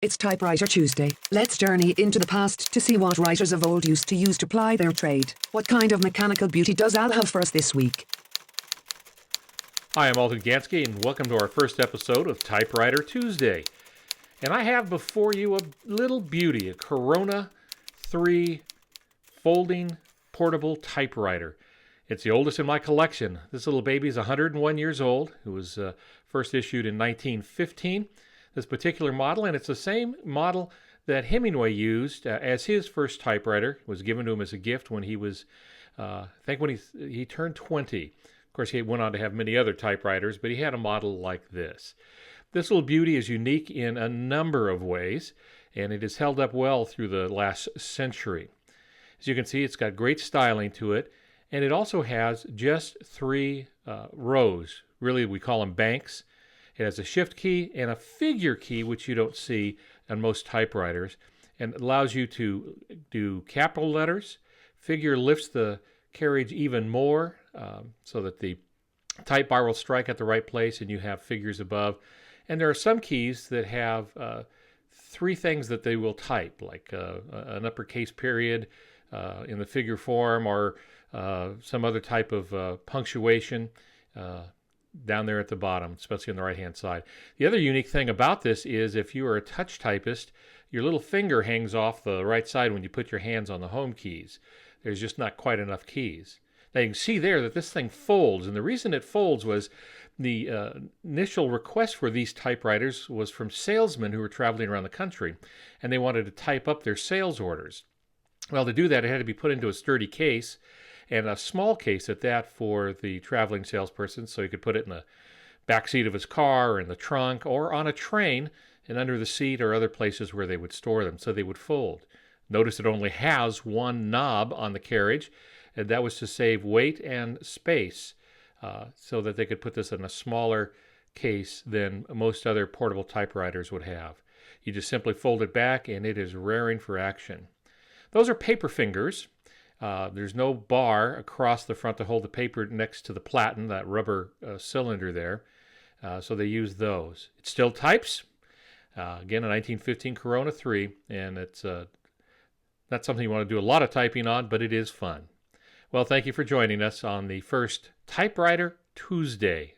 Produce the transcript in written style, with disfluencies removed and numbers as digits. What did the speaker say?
It's Typewriter Tuesday. Let's journey into the past to see what writers of old used to use to ply their trade. What kind of mechanical beauty does Al have for us this week? Hi, I'm Alton Gansky, and welcome to our first episode of Typewriter Tuesday. And I have before you a little beauty, a Corona 3 folding portable typewriter. It's the oldest in my collection. This little baby is 101 years old. It was first issued in 1915. This particular model, and it's the same model that Hemingway used as his first typewriter. It was given to him as a gift when he was, I think when he turned 20. Of course, he went on to have many other typewriters, but he had a model like this. This little beauty is unique in a number of ways, and it has held up well through the last century. As you can see, it's got great styling to it, and it also has just three rows. Really, we call them banks. It has a shift key and a figure key, which you don't see on most typewriters, and it allows you to do capital letters. Figure lifts the carriage even more so that the type bar will strike at the right place and you have figures above. And there are some keys that have three things that they will type, like an uppercase period in the figure form, or some other type of punctuation down there at the bottom, especially on the right-hand side. The other unique thing about this is if you are a touch typist, your little finger hangs off the right side when you put your hands on the home keys. There's just not quite enough keys. Now you can see there that this thing folds, and the reason it folds was the initial request for these typewriters was from salesmen who were traveling around the country, and they wanted to type up their sales orders. Well, to do that, it had to be put into a sturdy case, and a small case at that for the traveling salesperson, so he could put it in the back seat of his car, or in the trunk, or on a train, and under the seat, or other places where they would store them, so they would fold. Notice it only has one knob on the carriage, and that was to save weight and space, so that they could put this in a smaller case than most other portable typewriters would have. You just simply fold it back, and it is raring for action. Those are paper fingers. There's no bar across the front to hold the paper next to the platen, that rubber cylinder there. So they use those. It still types. Again, a 1915 Corona 3, and it's not something you want to do a lot of typing on, but it is fun. Well, thank you for joining us on the first Typewriter Tuesday.